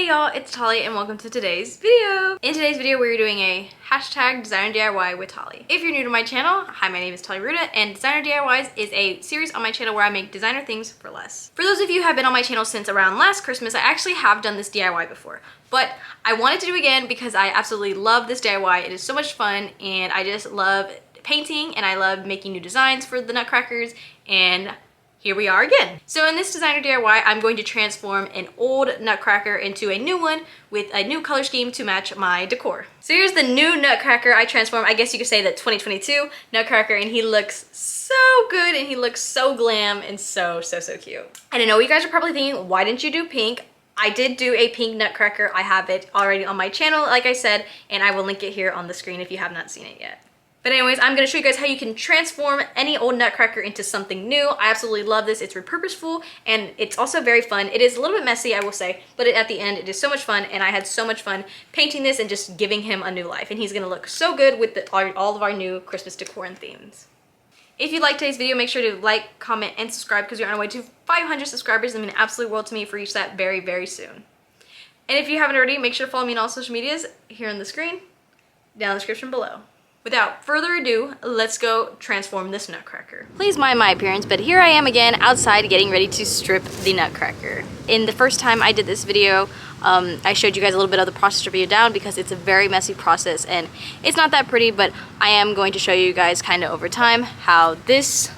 Hey y'all, it's Tali and welcome to today's video. In today's video, we're doing a hashtag designer DIY with Tali. If you're new to my channel, hi, my name is Tali Ruta, and Designer DIYs is a series on my channel where I make designer things for less. For those of you who have been on my channel since around last Christmas, I actually have done this DIY before, but I wanted to do it again because I absolutely love this DIY. It is so much fun and I just love painting and I love making new designs for the Nutcrackers, and here we are again. So in this designer DIY, I'm going to transform an old Nutcracker into a new one with a new color scheme to match my decor. So here's the new Nutcracker I transformed. I guess you could say the 2022 Nutcracker, and he looks so good and he looks so glam and so cute. And I know you guys are probably thinking, why didn't you do pink? I did do a pink Nutcracker. I have it already on my channel, like I said, and I will link it here on the screen if you have not seen it yet. But anyways, I'm gonna show you guys how you can transform any old Nutcracker into something new. I absolutely love this. It's repurposeful and it's also very fun. It is a little bit messy, I will say, but at the end, it is so much fun, and I had so much fun painting this and just giving him a new life. And he's gonna look so good with all of our new Christmas decor and themes. If you like today's video, make sure to like, comment, and subscribe because you're on our way to 500 subscribers. It means an absolute world to me for reach that very soon. And if you haven't already, make sure to follow me on all social medias here on the screen, down in the description below. Without further ado, let's go transform this Nutcracker. Please mind my appearance, but here I am again outside getting ready to strip the Nutcracker. In the first time I did this video, I showed you guys a little bit of the process to video down because it's a very messy process and it's not that pretty, but I am going to show you guys kind of over time how this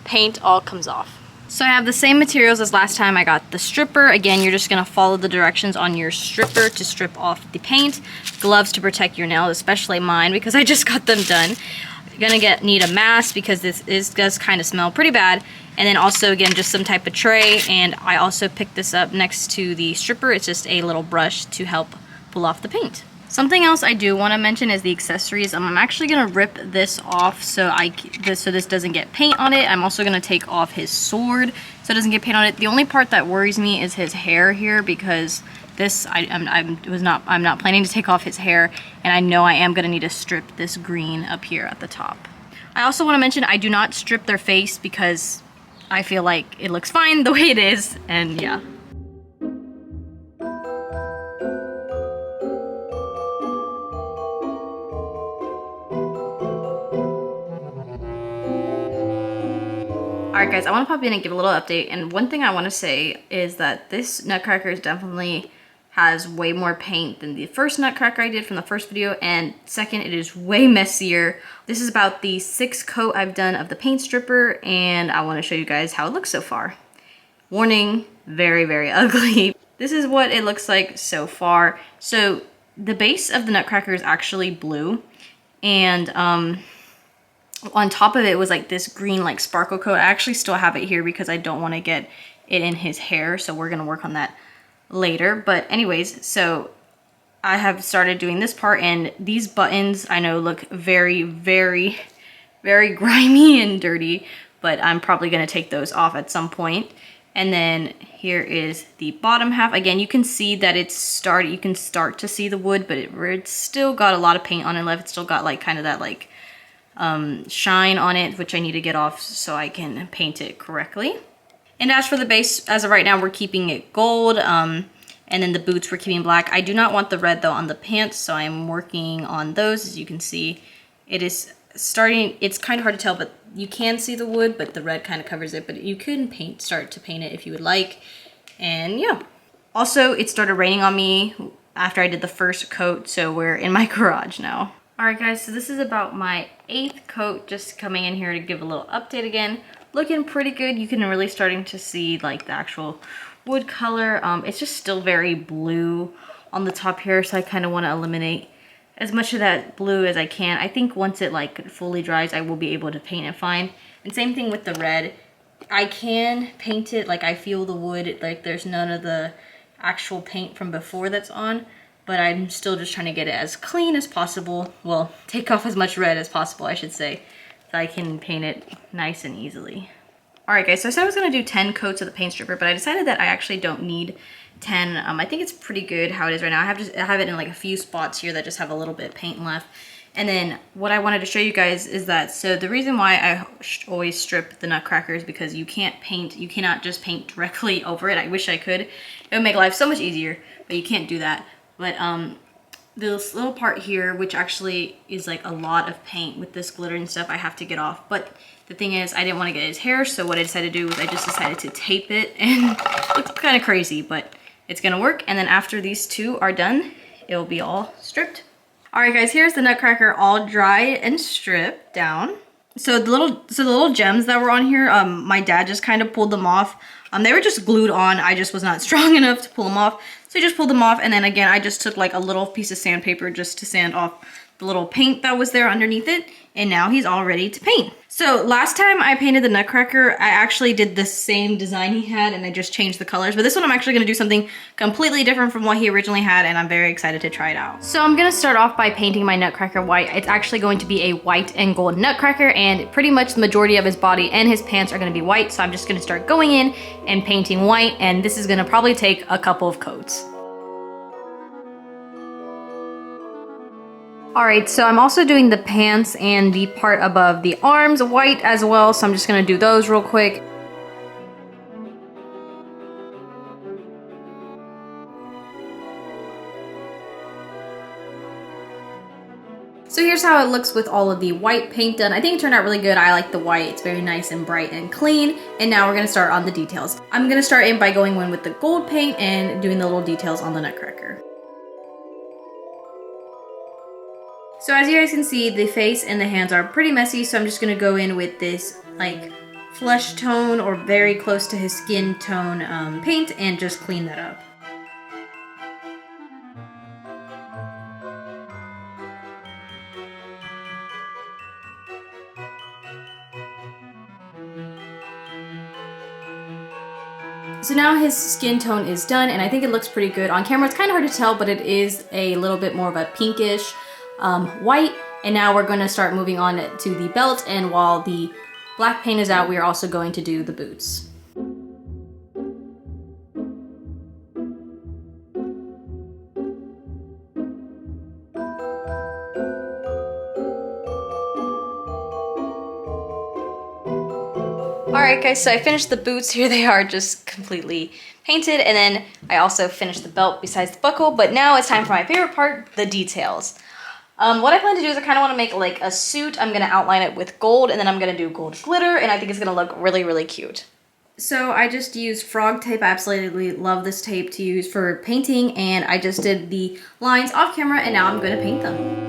paint all comes off. So I have the same materials as last time. I got the stripper. Again, you're just gonna follow the directions on your stripper to strip off the paint. Gloves to protect your nails, especially mine because I just got them done. You're gonna need a mask because this does kind of smell pretty bad. And then also, again, just some type of tray. And I also picked this up next to the stripper. It's just a little brush to help pull off the paint. Something else I do want to mention is the accessories. I'm actually going to rip this off so this doesn't get paint on it. I'm also going to take off his sword so it doesn't get paint on it. The only part that worries me is his hair here because this I'm not planning to take off his hair, and I know I am going to need to strip this green up here at the top. I also want to mention I do not strip their face because I feel like it looks fine the way it is, and yeah. Alright guys, I want to pop in and give a little update, and one thing I want to say is that this Nutcracker definitely has way more paint than the first Nutcracker I did from the first video, and second, it is way messier. This is about the 6th coat I've done of the paint stripper, and I want to show you guys how it looks so far. Warning, very ugly. This is what it looks like so far. So the base of the Nutcracker is actually blue, and on top of it was like this green like sparkle coat. I actually still have it here because I don't want to get it in his hair, so we're gonna work on that later. But anyways, so I have started doing this part, and these buttons I know look very grimy and dirty, but I'm probably gonna take those off at some point. And then here is the bottom half. Again, you can see that you can start to see the wood, but it's still got a lot of paint on it left. It's still got like kind of that like shine on it, which I need to get off so I can paint it correctly. And as for the base, as of right now, we're keeping it gold, and then the boots we're keeping black. I do not want the red though on the pants, so I'm working on those. As you can see, it is starting, it's kind of hard to tell, but you can see the wood, but the red kind of covers it, but you can start to paint it if you would like. And yeah, also it started raining on me after I did the first coat, so we're in my garage now. Alright guys, so this is about my 8th coat, just coming in here to give a little update again. Looking pretty good. You can really starting to see like the actual wood color. It's just still very blue on the top here, so I kind of want to eliminate as much of that blue as I can. I think once it like fully dries, I will be able to paint it fine. And same thing with the red. I can paint it like I feel the wood, like there's none of the actual paint from before that's on. But I'm still just trying to get it as clean as possible. Well, take off as much red as possible, I should say, so I can paint it nice and easily. Alright guys, so I said I was going to do 10 coats of the paint stripper, but I decided that I actually don't need 10. I think it's pretty good how it is right now. I have it in like a few spots here that just have a little bit of paint left. And then what I wanted to show you guys is that, so the reason why I always strip the Nutcracker is because you can't paint, you cannot just paint directly over it. I wish I could. It would make life so much easier, but you can't do that. But this little part here, which actually is like a lot of paint with this glitter and stuff, I have to get off. But the thing is, I didn't want to get his hair, so what I decided to do was I just decided to tape it, and it looks kind of crazy, but it's gonna work. And then after these two are done, it will be all stripped. All right, guys, here's the Nutcracker all dried and stripped down. So the little gems that were on here, my dad just kind of pulled them off. They were just glued on. I just was not strong enough to pull them off. So he just pulled them off, and then again, I just took like a little piece of sandpaper just to sand off the little paint that was there underneath it, and now he's all ready to paint. So last time I painted the Nutcracker, I actually did the same design he had, and I just changed the colors. But this one I'm actually gonna do something completely different from what he originally had, and I'm very excited to try it out. So I'm gonna start off by painting my Nutcracker white. It's actually going to be a white and gold Nutcracker, and pretty much the majority of his body and his pants are gonna be white, so I'm just gonna start going in and painting white, and this is gonna probably take a couple of coats. All right, so I'm also doing the pants and the part above the arms white as well, so I'm just gonna do those real quick. So here's how it looks with all of the white paint done. I think it turned out really good. I like the white. It's very nice and bright and clean. And now we're gonna start on the details. I'm gonna start in by going in with the gold paint and doing the little details on the Nutcracker. So as you guys can see, the face and the hands are pretty messy, so I'm just gonna go in with this like flesh tone or very close to his skin tone paint and just clean that up. So now his skin tone is done, and I think it looks pretty good. On camera it's kind of hard to tell, but it is a little bit more of a pinkish white. And now we're going to start moving on to the belt, and while the black paint is out, we are also going to do the boots. Alright guys, so I finished the boots. Here they are, just completely painted, and then I also finished the belt besides the buckle, but now it's time for my favorite part, the details. What I plan to do is I kind of want to make like a suit. I'm going to outline it with gold, and then I'm going to do gold glitter, and I think it's going to look really, really cute. So I just used frog tape. I absolutely love this tape to use for painting, and I just did the lines off camera, and now I'm going to paint them.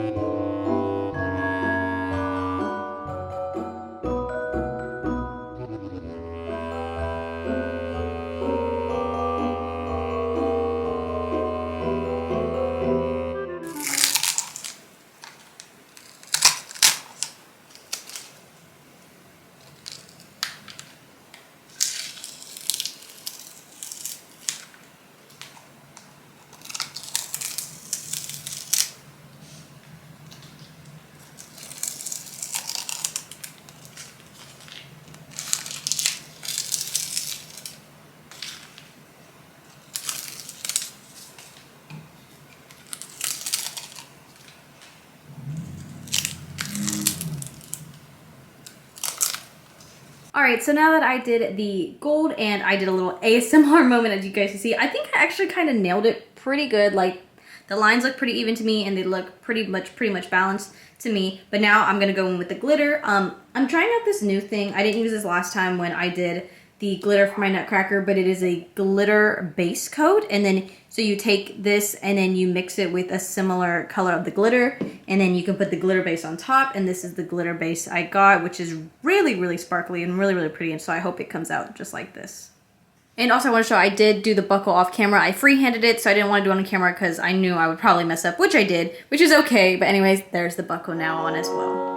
Alright, so now that I did the gold and I did a little ASMR moment, as you guys can see, I think I actually kind of nailed it pretty good. Like, the lines look pretty even to me, and they look pretty much balanced to me. But now I'm gonna go in with the glitter. I'm trying out this new thing. I didn't use this last time when I did the glitter for my Nutcracker, but it is a glitter base coat, and then so you take this and then you mix it with a similar color of the glitter, and then you can put the glitter base on top, and this is the glitter base I got, which is really sparkly and really pretty, and so I hope it comes out just like this. And also I want to show I did do the buckle off camera. I freehanded it, so I didn't want to do it on camera because I knew I would probably mess up, which I did, which is okay, but anyways, there's the buckle now on as well.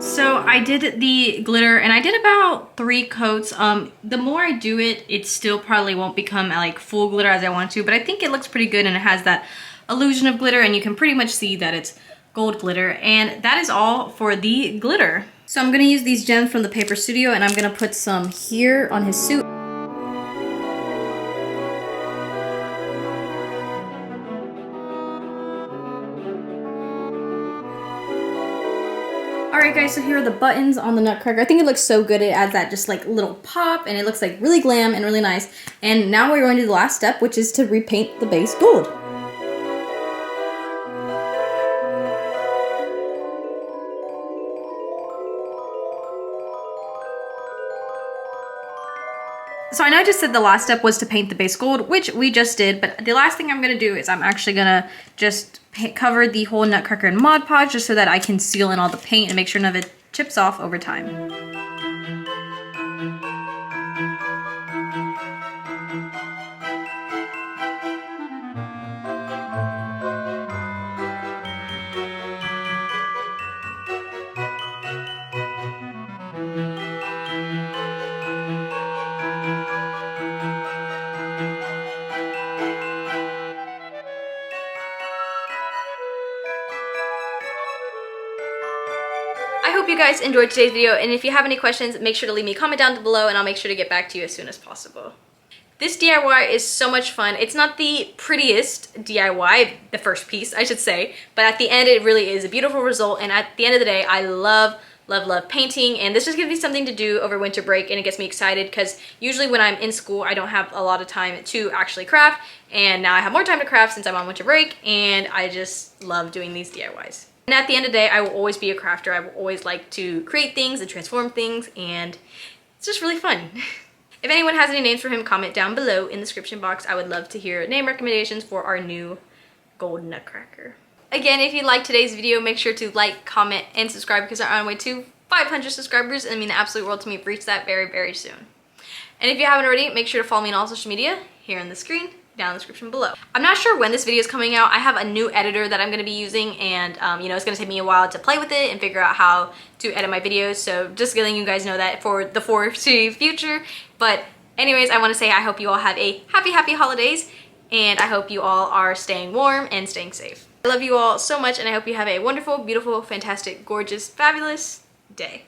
So I did the glitter, and I did about 3 coats. The more I do it, it still probably won't become like full glitter as I want to, but I think it looks pretty good, and it has that illusion of glitter, and you can pretty much see that it's gold glitter, and that is all for the glitter. So I'm gonna use these gems from the Paper Studio, and I'm gonna put some here on his suit. Alright guys, so here are the buttons on the Nutcracker. I think it looks so good. It adds that just like little pop, and it looks like really glam and really nice. And now we're going to do the last step, which is to repaint the base gold. So I know I just said the last step was to paint the base gold, which we just did, but the last thing I'm gonna do is I'm actually gonna just cover the whole Nutcracker in Mod Podge just so that I can seal in all the paint and make sure none of it chips off over time. I hope you guys enjoyed today's video, and if you have any questions, make sure to leave me a comment down below and I'll make sure to get back to you as soon as possible. This DIY is so much fun. It's not the prettiest DIY, the first piece I should say, but at the end it really is a beautiful result, and at the end of the day I love painting, and this just gives me something to do over winter break, and it gets me excited because usually when I'm in school I don't have a lot of time to actually craft, and now I have more time to craft since I'm on winter break, and I just love doing these DIYs. And at the end of the day, I will always be a crafter. I will always like to create things and transform things, and it's just really fun. If anyone has any names for him, comment down below in the description box. I would love to hear name recommendations for our new gold Nutcracker. Again, if you liked today's video, make sure to like, comment, and subscribe because we're on our way to 500 subscribers, and it means the absolute world to me to reach that very, very soon. And if you haven't already, make sure to follow me on all social media here on the screen, down in the description below. I'm not sure when this video is coming out. I have a new editor that I'm going to be using, and you know, it's going to take me a while to play with it and figure out how to edit my videos, so just letting you guys know that for the foreseeable future. But anyways, I want to say I hope you all have a happy holidays, and I hope you all are staying warm and staying safe. I love you all so much, and I hope you have a wonderful, beautiful, fantastic, gorgeous, fabulous day.